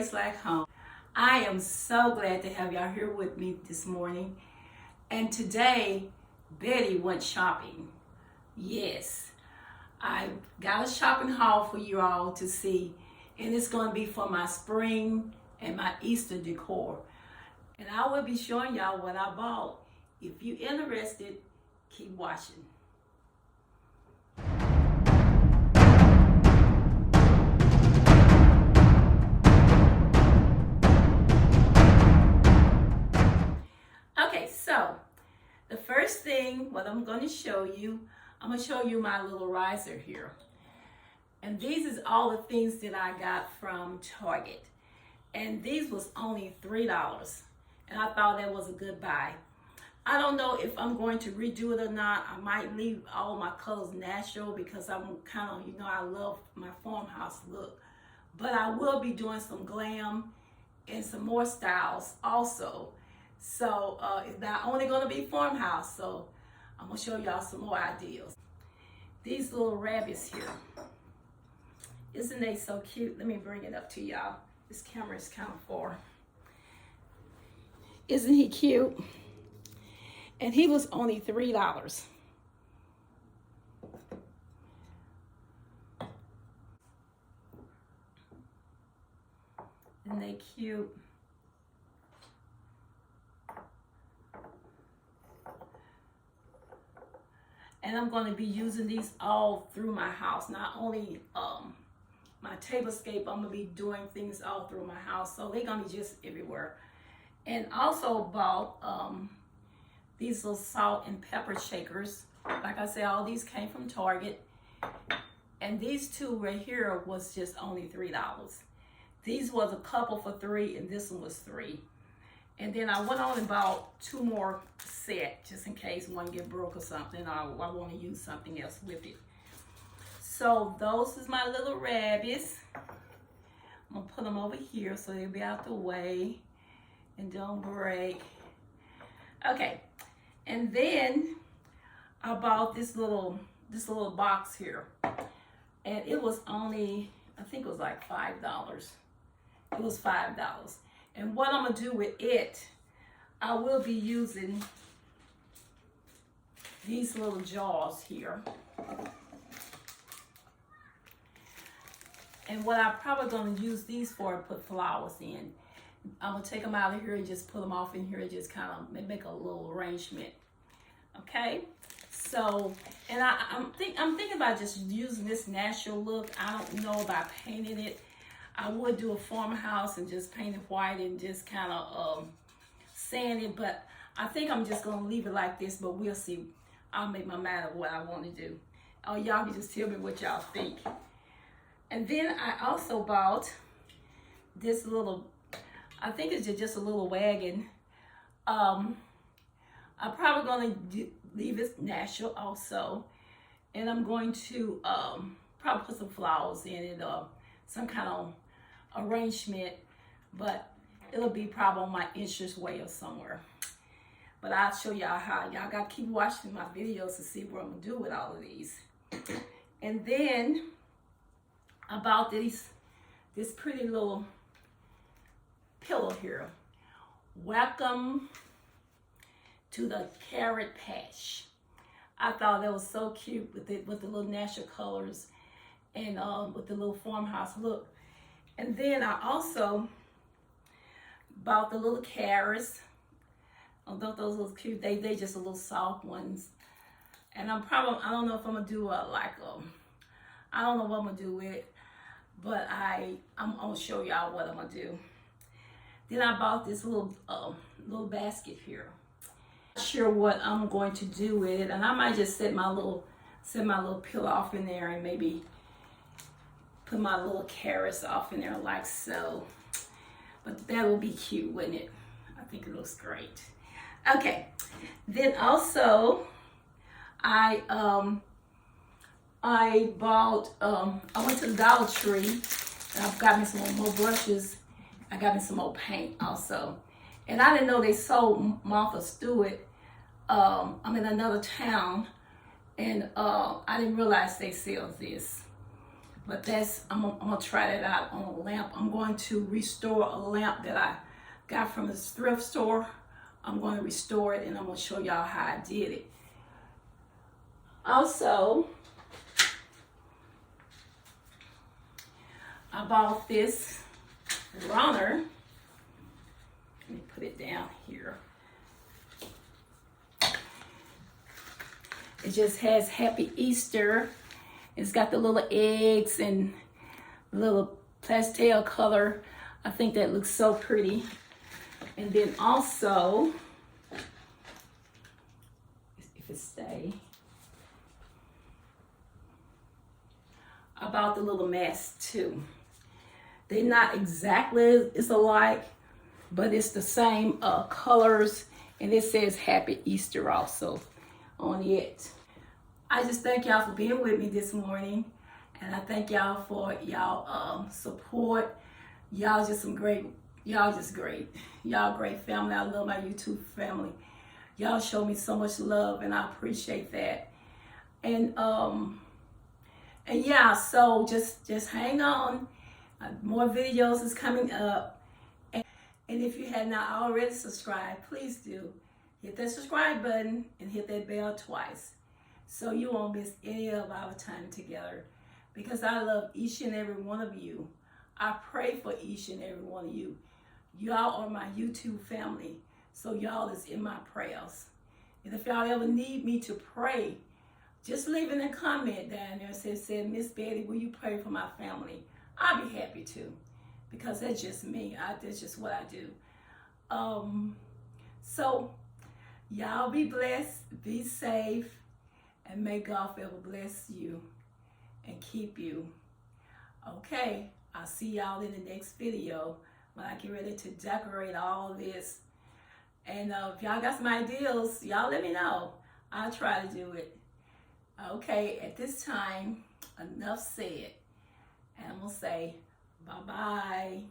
place like home. I am so glad to have y'all here with me this morning. And today, Betty went shopping. Yes, I got a shopping haul for you all to see, and it's going to be for my spring and my Easter decor. And I will be showing y'all what I bought. If you're interested, keep watching. Okay, so the first thing, what I'm going to show you, I'm going to show you my little riser here. And these is all the things that I got from Target. And these was only $3. And I thought that was a good buy. I don't know if I'm going to redo it or not. I might leave all my colors natural because I'm kind of, I love my farmhouse look. But I will be doing some glam and some more styles also. So it's not only going to be farmhouse, so I'm going to show y'all some more ideas. These little rabbits here. Isn't they so cute? Let me bring it up to y'all. This camera is kind of far. Isn't he cute? And he was only $3. Isn't they cute? And I'm going to be using these all through my house. Not only my tablescape, I'm going to be doing things all through my house. So they're going to be just everywhere. And also bought these little salt and pepper shakers. Like I said, all these came from Target. And these two right here was just only $3. These was a couple for $3 and this one was $3. And then I went on and bought 2 more sets just in case one get broke or something, or I want to use something else with it. So those is my little rabbits. I'm going to put them over here so they'll be out the way and don't break. Okay, and then I bought this little box here. And it was only, I think it was like $5. It was $5. And what I'm going to do with it, I will be using these little jars here. And what I'm probably going to use these for is put flowers in. I'm going to take them out of here and just put them off in here and just kind of make a little arrangement. Okay? So, and I'm thinking about just using this natural look. I don't know about painting it. I would do a farmhouse and just paint it white and just kind of sand it, but I think I'm just going to leave it like this, but we'll see. I'll make my mind up what I want to do. Oh, y'all can just tell me what y'all think. And then I also bought this little, I think it's just a little wagon. I'm probably going to leave it natural also. And I'm going to probably put some flowers in it or some kind of arrangement, but it'll be probably on my entranceway or somewhere. But I'll show y'all how. Y'all got to keep watching my videos to see what I'm going to do with all of these. And then I bought this pretty little pillow here. Welcome to the Carrot Patch. I thought that was so cute with the little natural colors and with the little farmhouse look. And then I also bought the little carrots. Although those look cute, they just a little soft ones. And I don't know if I'm gonna do I don't know what I'm gonna do with it, but I'm gonna show y'all what I'm gonna do. Then I bought this little basket here. Not sure what I'm going to do with it, and I might just set my little pillow off in there and maybe put my little carrots off in there like so. But that will be cute, wouldn't it? I think it looks great. Okay, then also I bought, I went to the Dollar Tree and I've got me some more brushes. I got me some more paint also. And I didn't know they sold Martha Stewart. I'm in another town and I didn't realize they sell this. But I'm gonna try that out on a lamp. I'm going to restore a lamp that I got from this thrift store. I'm going to restore it and I'm going to show y'all how I did it. Also, I bought this runner. Let me put it down here. It just has Happy Easter. It's got the little eggs and little pastel color. I think that looks so pretty. And then also, if it stay, I bought the little mask too. They're not exactly it's alike, but it's the same colors, and it says Happy Easter also on it. I just thank y'all for being with me this morning, and I thank y'all for y'all support. Y'all just great. Y'all great family. I love my YouTube family. Y'all show me so much love, and I appreciate that. And yeah, so just hang on. More videos is coming up. And if you have not already subscribed, please do. Hit that subscribe button and hit that bell twice, so you won't miss any of our time together, because I love each and every one of you. I pray for each and every one of you. Y'all are my YouTube family, so y'all is in my prayers. And if y'all ever need me to pray, just leave in a comment down there and say, Miss Betty, will you pray for my family? I'll be happy to, because that's just me. That's just what I do. So y'all be blessed, be safe, and may God forever bless you and keep you. Okay, I'll see y'all in the next video when I get ready to decorate all this. And if y'all got some ideas, y'all let me know. I'll try to do it. Okay, at this time, enough said. And I'm going to say bye-bye.